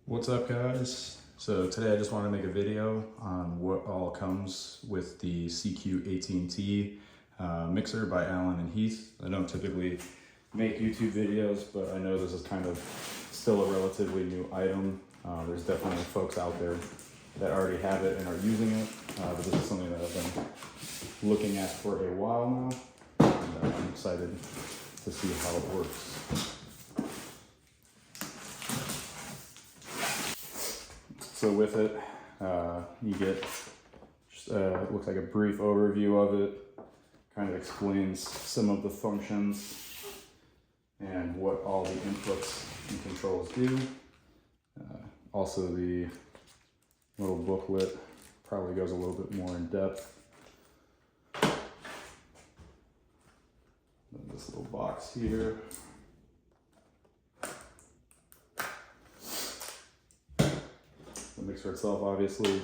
What's up, guys? So today I just want to make a video on what all comes with the CQ-18T mixer by Allen and Heath. I don't typically make YouTube videos, but I know this is kind of still a relatively new item. There's definitely folks out there that already have it and are using it, but this is something that I've been looking at for a while now, and I'm excited to see how it works. So with it, you get just it looks like a brief overview of it, kind of explains some of the functions and what all the inputs and controls do. Also the little booklet probably goes a little bit more in depth. Then this little box here. The mixer itself, obviously,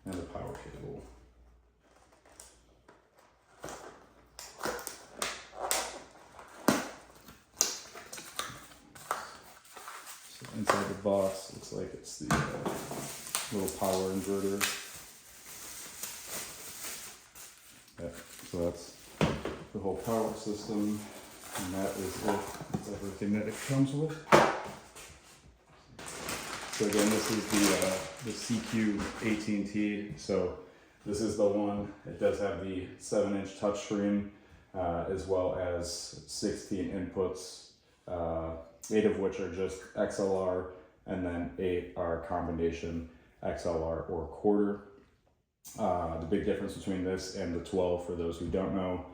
and the power cable. So inside the box, looks like it's the little power inverter. Yeah, so that's the whole power system, and that is it. That's everything that it comes with. So again, this is the CQ-18T. So this is the one. It does have the 7-inch touchscreen, as well as 16 inputs, 8 of which are just XLR, and then 8 are combination XLR or quarter. The big difference between this and the 12, for those who don't know,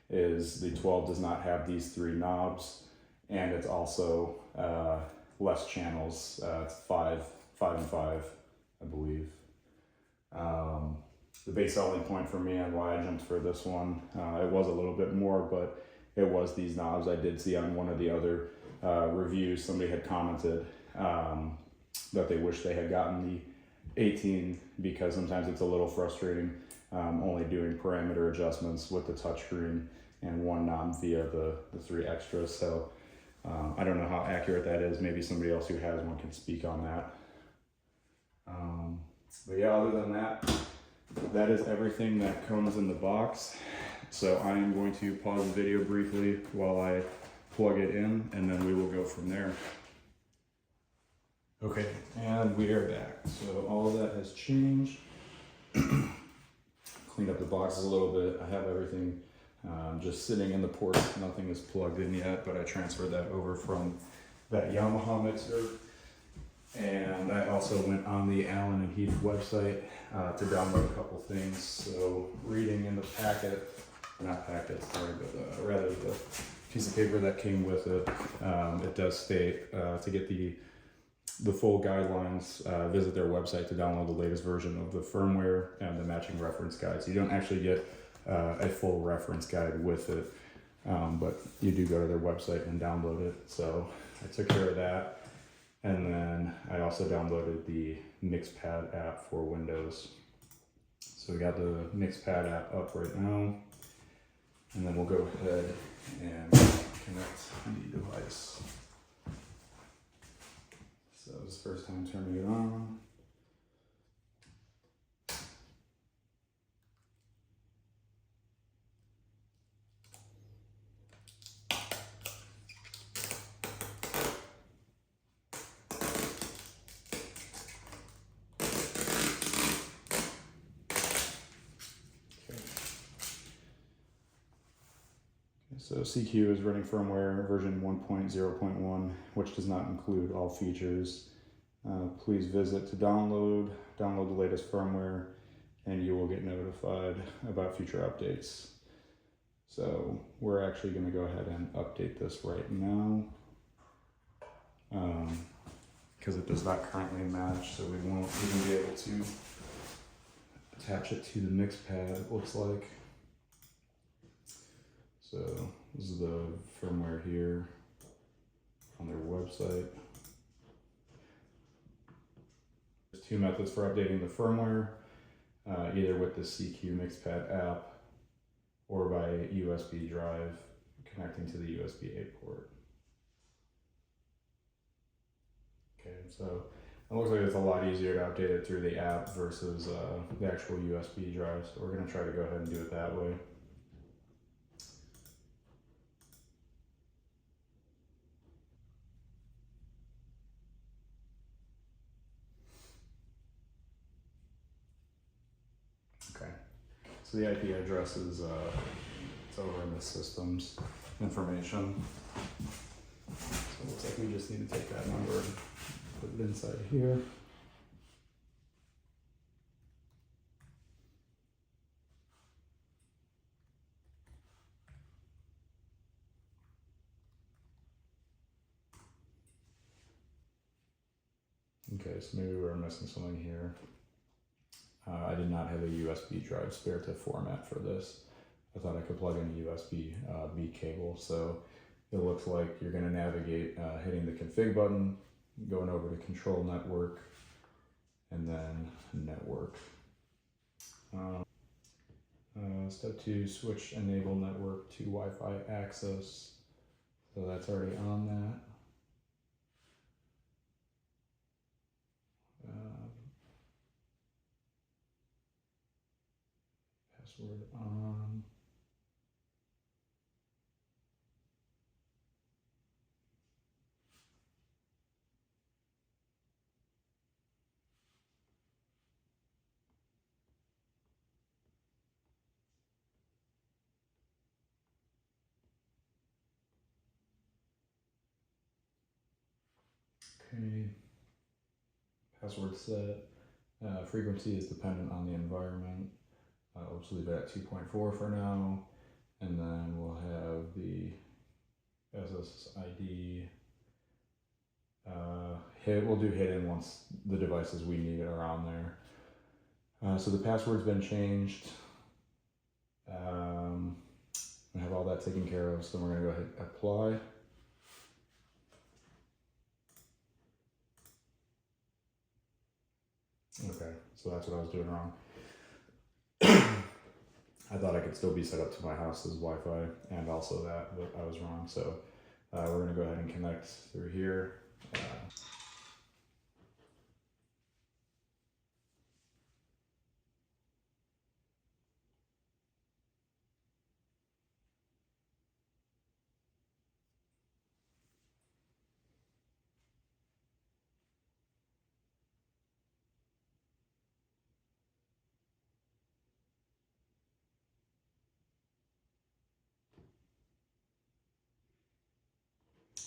is the 12 does not have these 3 knobs, and it's also less channels. It's 5 and 5, I believe. The big selling point for me on why I jumped for this one, it was a little bit more, but it was these knobs. I did see on one of the other reviews, somebody had commented that they wish they had gotten the 18, because sometimes it's a little frustrating only doing parameter adjustments with the touchscreen and one knob via the 3 extras. So I don't know how accurate that is. Maybe somebody else who has one can speak on that. But yeah, other than that, that is everything that comes in the box. So I am going to pause the video briefly while I plug it in, and then we will go from there. Okay, and we are back. So all of that has changed. Cleaned up the boxes a little bit. I have everything just sitting in the ports. Nothing is plugged in yet, but I transferred that over from that Yamaha mixer. And I also went on the Allen and Heath website to download a couple things. So reading in the packet, not packet, sorry, but rather the piece of paper that came with it, it does state to get the full guidelines, visit their website to download the latest version of the firmware and the matching reference guide. So you don't actually get a full reference guide with it, but you do go to their website and download it. So I took care of that. And then I also downloaded the MixPad app for Windows. So we got the MixPad app up right now. And then we'll go ahead and connect the device. So this is the first time turning it on. So CQ is running firmware version 1.0.1, which does not include all features. Please visit to download the latest firmware, and you will get notified about future updates. So we're actually going to go ahead and update this right now, because it does not currently match, so we won't even be able to attach it to the MixPad, it looks like. So this is the firmware here on their website. There's 2 methods for updating the firmware, either with the CQMix app or by USB drive connecting to the USB-A port. Okay, so It looks like it's a lot easier to update it through the app versus the actual USB drive, so we're going to try to go ahead and do it that way. Okay, so the IP address is it's over in the systems information. So it looks like we just need to take that number and put it inside here. Okay, so maybe we're missing something here. I did not have a USB drive spare to format for this. I thought I could plug in a USB B cable. So it looks like you're going to navigate hitting the config button, going over to control network, and then network. Step 2, switch enable network to Wi-Fi access. So that's already on that. Password on. Okay. Password set. Frequency is dependent on the environment. We'll just leave it at 2.4 for now, and then we'll have the SSID we'll do hidden once the devices we need are on there. So the password's been changed. We have all that taken care of, so we're gonna go ahead and apply. Okay, so that's what I was doing wrong. I thought I could still be set up to my house's Wi-Fi and also that, but I was wrong. So we're gonna go ahead and connect through here.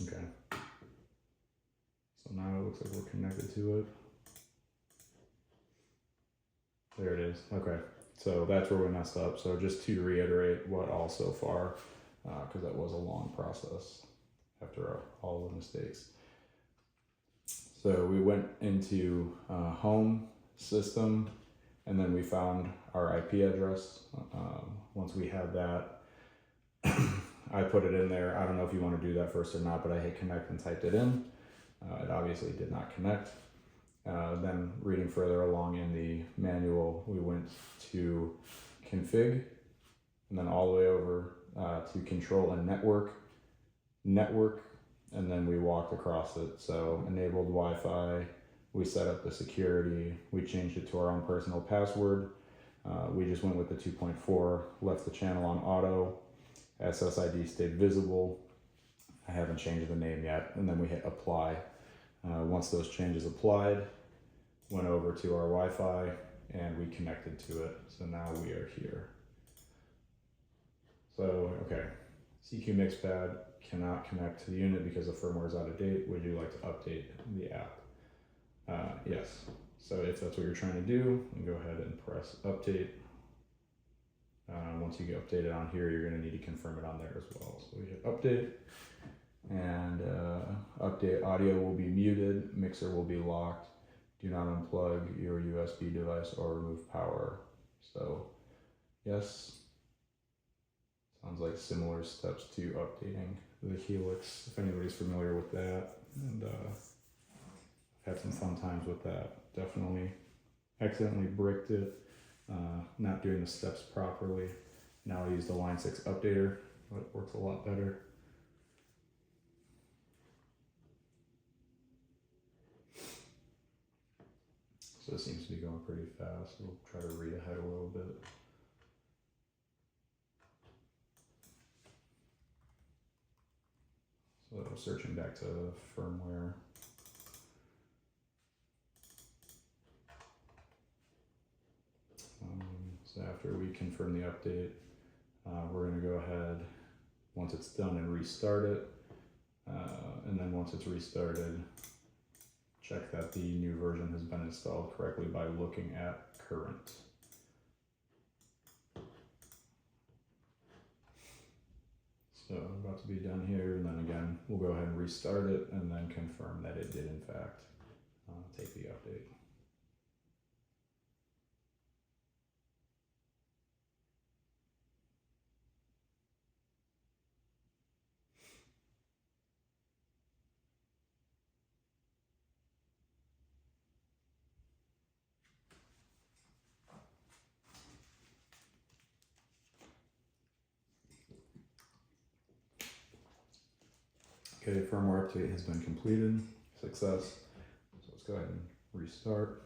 Okay. So now it looks like we're connected to it. There it is. Okay. So that's where we messed up. So just to reiterate what all so far, because that was a long process after all the mistakes. So we went into home system, and then we found our IP address. Once we had that, I put it in there. I don't know if you want to do that first or not, but I hit connect and typed it in. It obviously did not connect. Then reading further along in the manual, we went to config, and then all the way over to control and network, and then we walked across it. So enabled Wi-Fi, we set up the security, we changed it to our own personal password. We just went with the 2.4, left the channel on auto, SSID stayed visible. I haven't changed the name yet, and then we hit apply. Once those changes applied, went over to our Wi-Fi and we connected to it. So now we are here. So, okay, CQMix pad cannot connect to the unit because the firmware is out of date. Would you like to update the app? Yes. So if that's what you're trying to do, then go ahead and press update. Once you get updated on here, you're going to need to confirm it on there as well. So we hit update, and update audio will be muted, mixer will be locked. Do not unplug your USB device or remove power. So yes, sounds like similar steps to updating the Helix, if anybody's familiar with that. And had some fun times with that. Definitely accidentally bricked it, not doing the steps properly. Now I use the Line 6 updater, but it works a lot better. So it seems to be going pretty fast. We'll try to read ahead a little bit. So searching back to firmware. So after we confirm the update, we're going to go ahead, once it's done, and restart it. And then once it's restarted, check that the new version has been installed correctly by looking at current. So about to be done here, and then again, we'll go ahead and restart it and then confirm that it did in fact take the update. Okay, firmware update has been completed. Success. So let's go ahead and restart.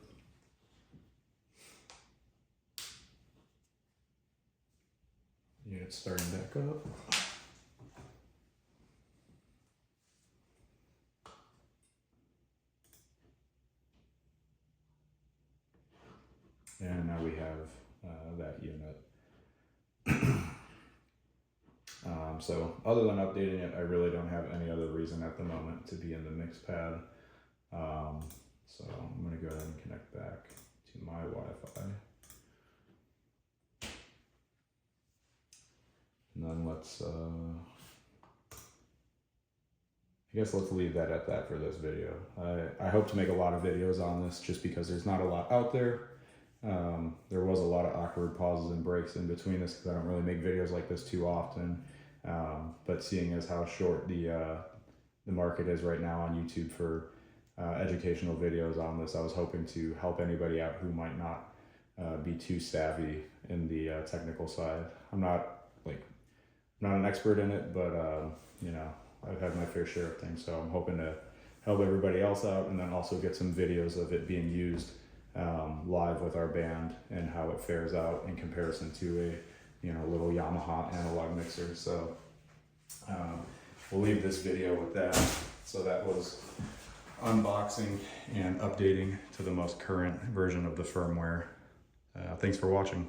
Unit's starting back up. And now we have that unit. So other than updating it, I really don't have any other reason at the moment to be in the mix pad. So I'm going to go ahead and connect back to my Wi-Fi. And then let's, I guess let's leave that at that for this video. I hope to make a lot of videos on this just because there's not a lot out there. There was a lot of awkward pauses and breaks in between this because I don't really make videos like this too often. But seeing as how short the market is right now on YouTube for educational videos on this, I was hoping to help anybody out who might not be too savvy in the technical side. I'm not an expert in it, but you know, I've had my fair share of things, so I'm hoping to help everybody else out and then also get some videos of it being used live with our band and how it fares out in comparison to a little Yamaha analog mixer. So we'll leave this video with that. So that was unboxing and updating to the most current version of the firmware. Thanks for watching.